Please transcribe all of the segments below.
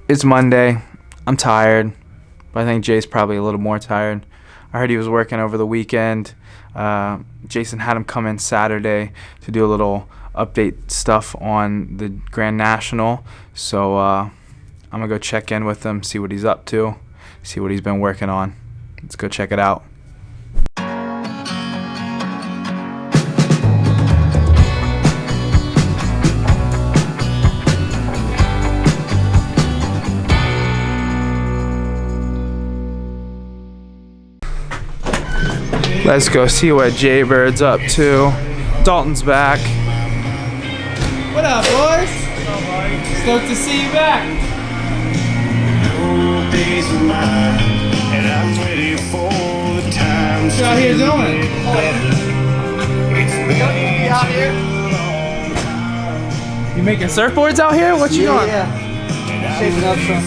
It's Monday. I'm tired, but I think Jay's probably a little more tired. I heard he was working over the weekend. Jason had him come in Saturday to do a little update stuff on the Grand National. So I'm going to go check in with him, see what he's up to, see what he's been working on. Let's go check it out. Let's go see what Jaybird's up to. Dalton's back. What up, boys? What's up, buddy? Stoked to see you back. What you out here doing? You making surfboards out here? What you doing? Yeah. Shaping up some.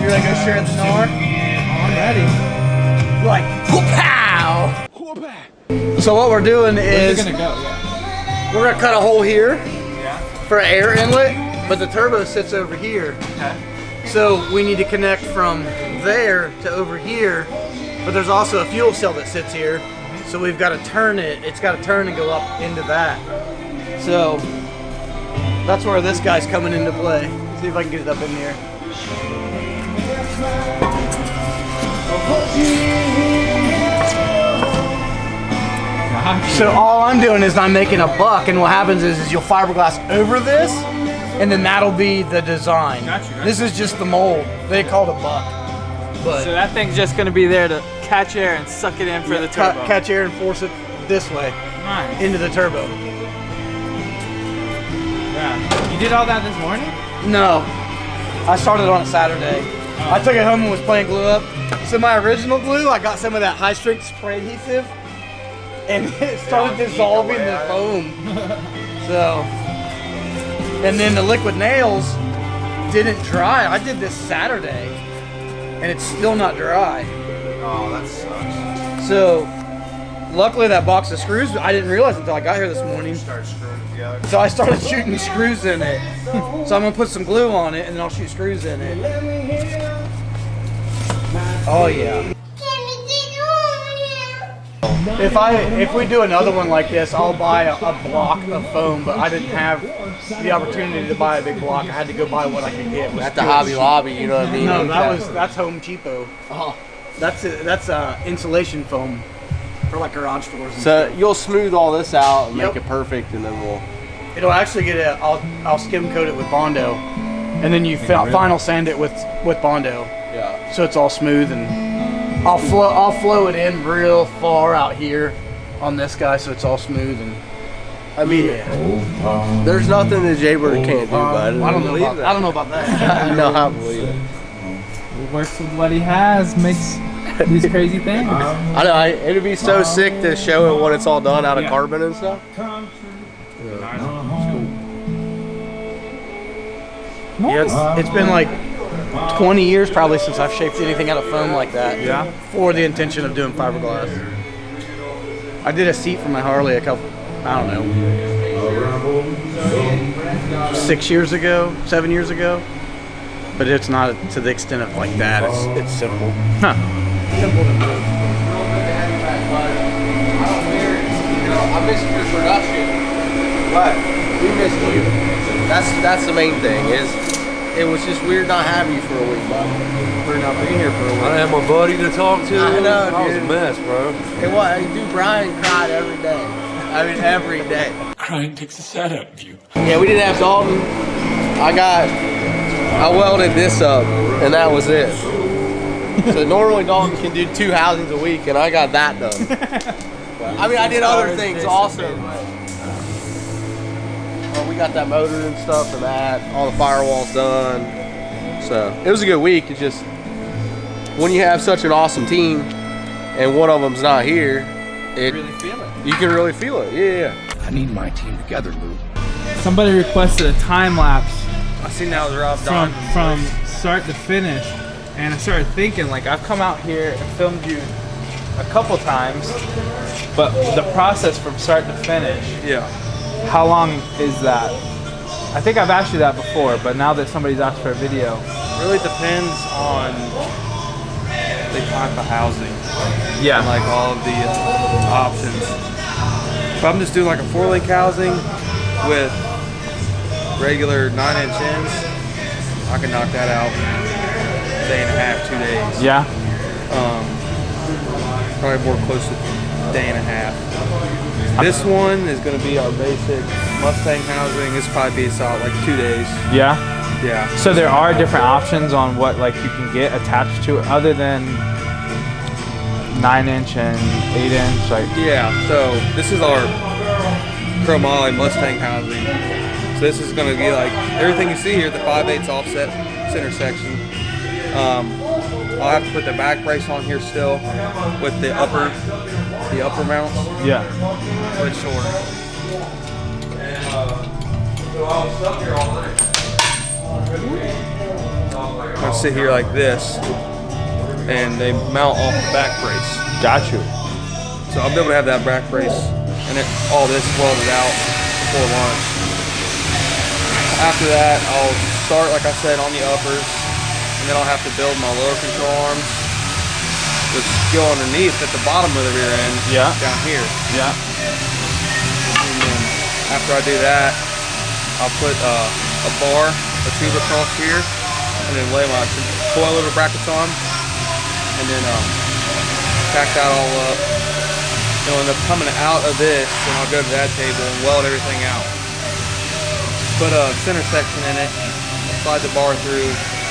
You're gonna go share at the Nar? I'm ready. Like, pow! So what we're doing is Where's it gonna go? Yeah. we're gonna cut a hole here Yeah. for an air inlet, but the turbo sits over here. Okay. So we need to connect from there to over here, but there's also a fuel cell that sits here. So we've got to turn it. It's got to turn and go up into that. So that's where this guy's coming into play. See if I can get it up in here. So all I'm doing is I'm making a buck, and what happens is you'll fiberglass over this, and then that'll be the design. Gotcha. This is just the mold. They call it a buck. But So that thing's just gonna be there to catch air and suck it in for the turbo. catch air and force it this way Nice. into the turbo. Yeah. You did all that this morning? No, I started on a Saturday. I took it home and was playing glue up. So my original glue, I got some of that high strength spray adhesive, and it started dissolving the foam. So, and then the liquid nails didn't dry. I did this Saturday, and it's still not dry. Oh, that sucks. So, luckily that box of screws, I didn't realize until I got here this morning. Start screwing together. So I started shooting screws in it. So I'm gonna put some glue on it, and then I'll shoot screws in it. Oh yeah. If we do another one like this, I'll buy a block of foam, but I didn't have the opportunity to buy a big block. I had to go buy what I could get. At the Hobby Lobby, you know what I mean? No, that's Home Cheapo. Oh, that's insulation foam for like garage doors. And So stuff. you'll smooth all this out and Yep. make it perfect, and then we'll. It'll actually get it. I'll skim coat it with Bondo, and then you final sand it with Bondo, Yeah. so it's all smooth, and I'll flow it in real far out here on this guy, so it's all smooth. And I mean, there's nothing that Jaybird can't do, bud. I don't know about that. No, I believe it. He works with what he has, makes these crazy things. I know. It'd be so sick to show it when it's all done out of Yeah. carbon and stuff. Yeah, it's been like 20 years probably since I've shaped anything out of foam like that. Yeah. For the intention of doing fiberglass. I did a seat for my Harley I don't know, 6 years ago, 7 years ago. But it's not to the extent of like that. It's simple. Huh. Simple to do. I miss your production. What? We miss you. That's the main thing. It was just weird not having you for a week, bud. We're not being here for a I while. had my buddy to talk to. I know, I was a dude. mess, bro. Hey, what? Dude, Brian cried every day. I mean, every day. Crying takes a sad out of you. Yeah, we didn't have Dalton. I welded this up, and that was it. So normally Dalton can do 2 housings a week, and I got that done. I mean, I did other things also. We got that motor and stuff and that, all the firewalls done. So it was a good week. It's just when you have such an awesome team and one of them's not here, Really feel it. you can really feel it. Yeah. I need my team together, Lou. Somebody requested a time lapse I seen that was Rob from start to finish, and I started thinking, like, I've come out here and filmed you a couple times, but the process from start to finish, Yeah. how long is that? I think I've asked you that before, but now that somebody's asked for a video, really depends on the type of housing. Yeah. And like all of the options. If I'm just doing like a 4-link housing with regular 9-inch ends, I can knock that out a day and a half, 2 days. Yeah. Probably more close to a day and a half. This one is going to be our basic Mustang housing. This probably be about like 2 days. Yeah. Yeah. So there are different options on what like you can get attached to it other than 9-inch and 8-inch. Like Yeah. So this is our chromoly Mustang housing. So this is going to be like everything you see here, the 5/8 offset center section. I'll have to put the back brace on here still with the upper mounts. yeah. But short. And so I'll stuck here all night. I'll sit here like this, and they mount off the back brace. Got you. So I'll be able to have that back brace and all this welded out before lunch. After that, I'll start, like I said, on the uppers, and then I'll have to build my lower control arms, which go underneath at the bottom of the rear end, Yeah. down here. Yeah. And then after I do that, I'll put a bar, a tube across here, and then lay my coilover brackets on, and then tack that all up. And I'll end up coming out of this, and I'll go to that table and weld everything out. Put a center section in it, slide the bar through,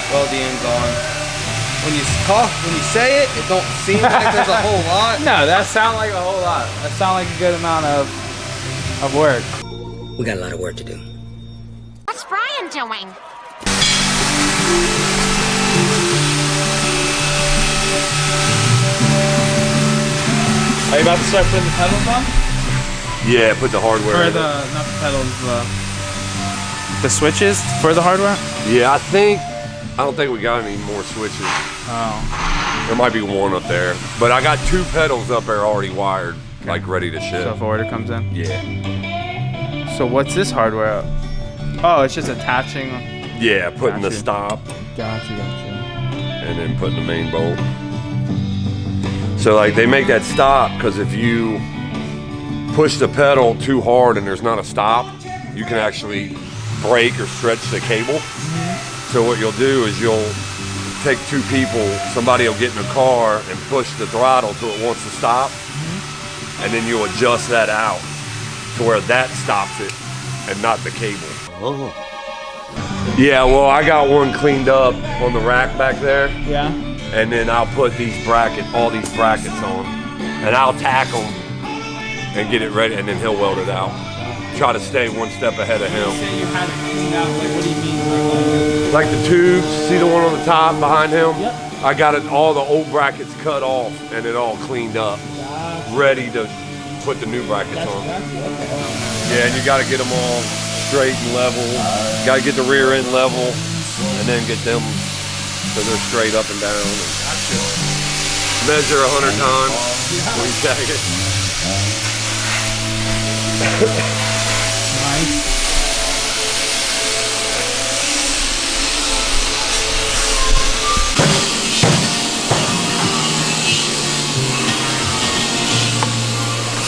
weld the ends on. When you say it, it don't seem like there's a whole lot. No, that sounds like a whole lot. That sounds like a good amount of work. We got a lot of work to do. What's Brian doing? Are you about to start putting the pedals on? Yeah, put the hardware Or in the not the pedals, the switches for the hardware? it. Yeah, I don't think we got any more switches. Oh. There might be one up there. But I got 2 pedals up there already wired, like ready to So ship. if order comes in. Yeah. So what's this hardware? Oh, it's just attaching. Yeah, putting the Gotcha. stop Gotcha. and then putting the main bolt. So like they make that stop because if you push the pedal too hard and there's not a stop, you can actually break or stretch the cable. So what you'll do is you'll take 2 people, somebody will get in the car and push the throttle till it wants to stop, and then you'll adjust that out to where that stops it and not the cable. Yeah, well, I got one cleaned up on the rack back there, Yeah. and then I'll put all these brackets on, and I'll tack them and get it ready, and then he'll weld it out. Try to stay one step ahead of him. You had it cleaned out. Like, what do you mean? Like the tubes, see the one on the top behind him? Yep. I got all the old brackets cut off and it all cleaned up, ready to put the new brackets on. Yeah, and you got to get them all straight and level. Got to get the rear end level, and then get them so they're straight up and down. Measure 100 times when you tag it.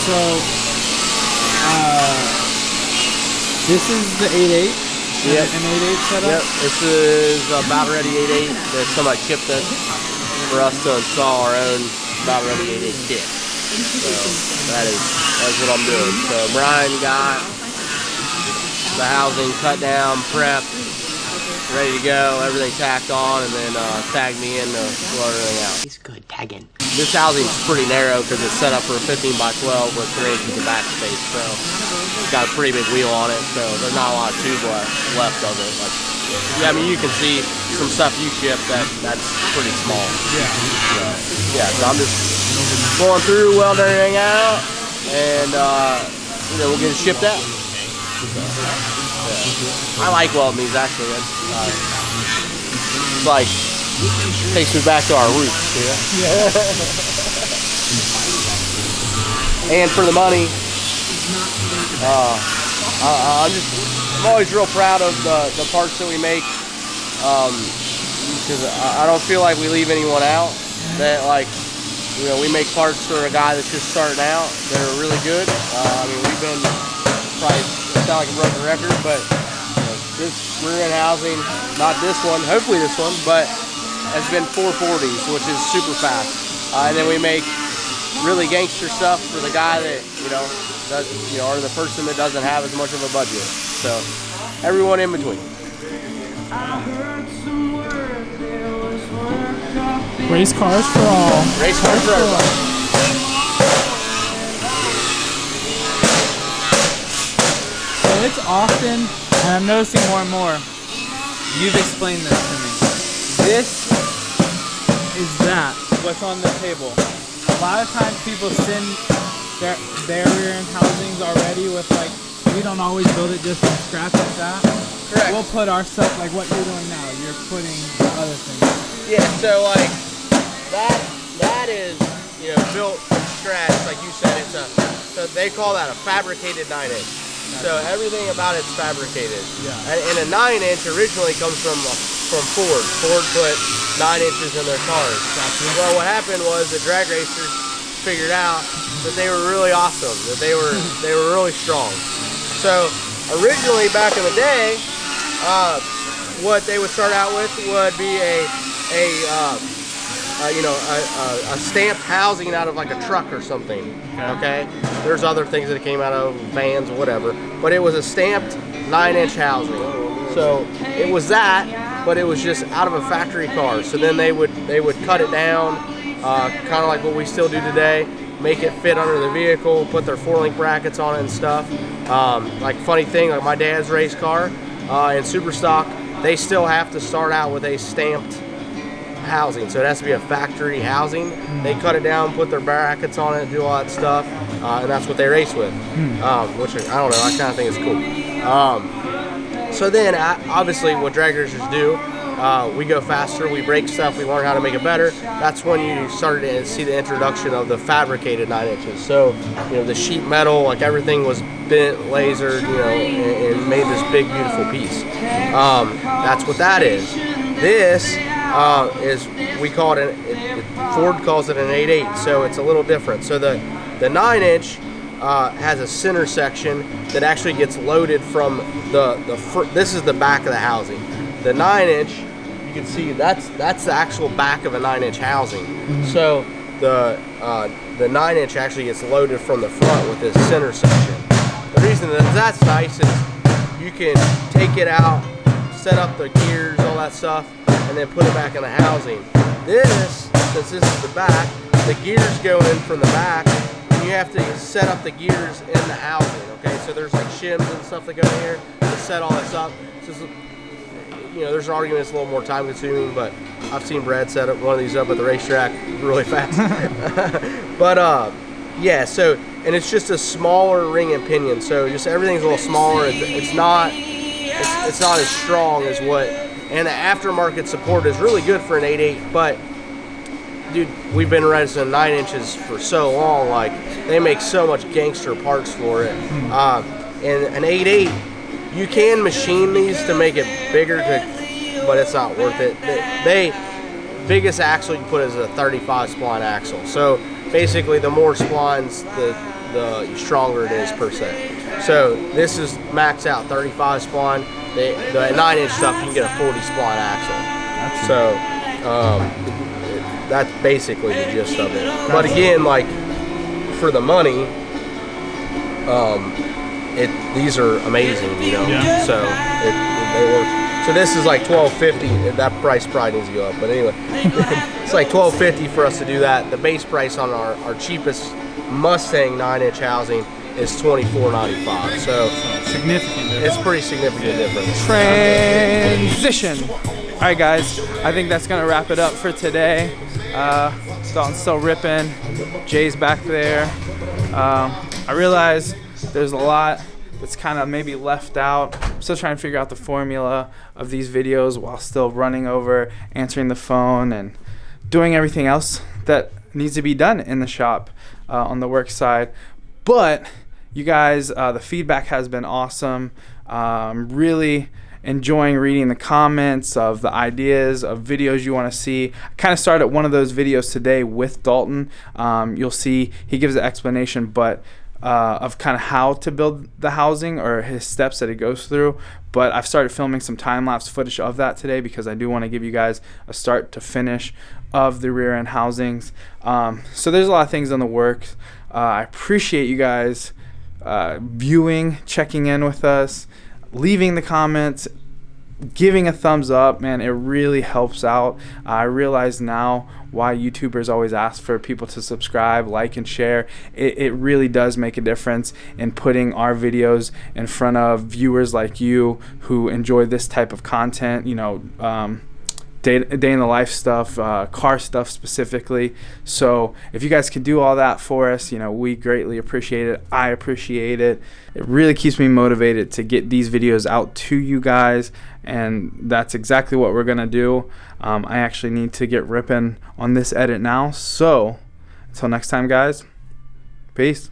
So, this is the 8.8. Yep. An 8.8 setup. Yep, this is a battle ready 8.8 that somebody shipped us for us to install our own battle ready 8.8 kit. So that's what I'm doing. So Brian got the housing cut down, prepped, ready to go, everything tacked on, and then tagged me in to blow everything out. He's good tagging. This housing's pretty narrow because it's set up for a 15 by 12 with 3 inches of back space. So it's got a pretty big wheel on it, so there's not a lot of tube left of it. Like, yeah, I mean, you can see some stuff you ship that's pretty small. Yeah, so I'm just going through, welding everything out, and we'll get it shipped out. So, yeah. I like welding these actually. It's like takes me back to our roots, yeah. And for the money, I'm always real proud of the parts that we make. because I don't feel like we leave anyone out. That like, you know, we make parts for a guy that's just starting out that are really good. I mean, we've been probably, it sound like a broken record, but you know, this rear end housing, not this one, hopefully this one, but has been 440s, which is super fast. And then we make really gangster stuff for the guy that, you know, does, you know, or the person that doesn't have as much of a budget. So everyone in between. Racecars for all. Racecars for everybody. So it's often, and I'm noticing more and more, you've explained this to me. This is that, what's on the table. A lot of times people send their rear end housings already with like, we don't always build it just from scratch like that. Correct. We'll put our stuff, like what you're doing now, you're putting other things. Yeah, so like that is, you know, built from scratch, like you said. It's so they call that a fabricated 9-inch. So everything about it's fabricated. Yeah. And a 9-inch originally comes from Ford. Ford put 9 inches in their cars. Gotcha. Well, what happened was the drag racers figured out that they were really awesome, that they were really strong. So originally back in the day, what they would start out with would be a stamped housing out of like a truck or something. Okay. There's other things that came out of vans or whatever, but it was a stamped 9-inch housing. So it was that, but it was just out of a factory car. So then they would cut it down, kind of like what we still do today, make it fit under the vehicle, put their 4-link brackets on it and stuff. Like funny thing, like my dad's race car in super stock, they still have to start out with a stamped housing, so it has to be a factory housing. They cut it down, put their brackets on it, do all that stuff, and that's what they race with, which I don't know, I kind of think is cool. So then, obviously, what drag racers do, we go faster, we break stuff, we learn how to make it better. That's when you started to see the introduction of the fabricated 9 inches. So, you know, the sheet metal, like everything was bent, lasered, you know, and made this big, beautiful piece. That's what that is. This is, we call it, Ford calls it an 8/8, so it's a little different. So the 9-inch has a center section that actually gets loaded from this is the back of the housing. The 9-inch, you can see that's the actual back of a 9-inch housing. So the 9-inch actually gets loaded from the front with this center section. The reason that that's nice is you can take it out, set up the gears, all that stuff, and then put it back in the housing. This, since this is the back, the gears go in from the back, and you have to set up the gears in the housing, okay? So there's like shims and stuff that go in here to set all this up. So, you know, there's an argument it's a little more time consuming, but I've seen Brad set up one of these up at the racetrack really fast. But yeah, so, and it's just a smaller ring and pinion, so just everything's a little smaller. It's not as strong as what, and the aftermarket support is really good for an 8/8, but dude, we've been racing 9 inches for so long, like they make so much gangster parts for it. And an 8/8, you can machine these to make it bigger, but it's not worth it. They biggest axle you put is a 35 spline axle. So basically, the more splines, the stronger it is per se. So this is max out 35 spline. The 9-inch stuff, you can get a 40 spline axle. So that's basically the gist of it. But again, like for the money, these are amazing, you know. Yeah. So they work. So this is like $12.50. That price probably needs to go up, but anyway, it's like $12.50 for us to do that. The base price on our cheapest Mustang 9-inch housing is $24.95. So Significant difference. it's pretty significant difference. Transition. All right, guys. I think that's gonna wrap it up for today. Dalton's still ripping. Jay's back there. I realize there's a lot that's kind of maybe left out. I'm still trying to figure out the formula of these videos while still running over, answering the phone, and doing everything else that needs to be done in the shop on the work side. But you guys, the feedback has been awesome. Really enjoying reading the comments of the ideas of videos you want to see. I kind of started one of those videos today with Dalton. You'll see he gives an explanation, but of kind of how to build the housing or his steps that he goes through. But I've started filming some time-lapse footage of that today because I do want to give you guys a start to finish of the rear end housings. So there's a lot of things in the works. I appreciate you guys viewing, checking in with us, leaving the comments, giving a thumbs up. Man, it really helps out. I realize now why YouTubers always ask for people to subscribe, like, and share. It really does make a difference in putting our videos in front of viewers like you who enjoy this type of content, you know, day in the life stuff, car stuff specifically. So if you guys could do all that for us, you know, we greatly appreciate it. I appreciate it. It really keeps me motivated to get these videos out to you guys, and that's exactly what we're gonna do. I actually need to get ripping on this edit now. So until next time, guys, peace.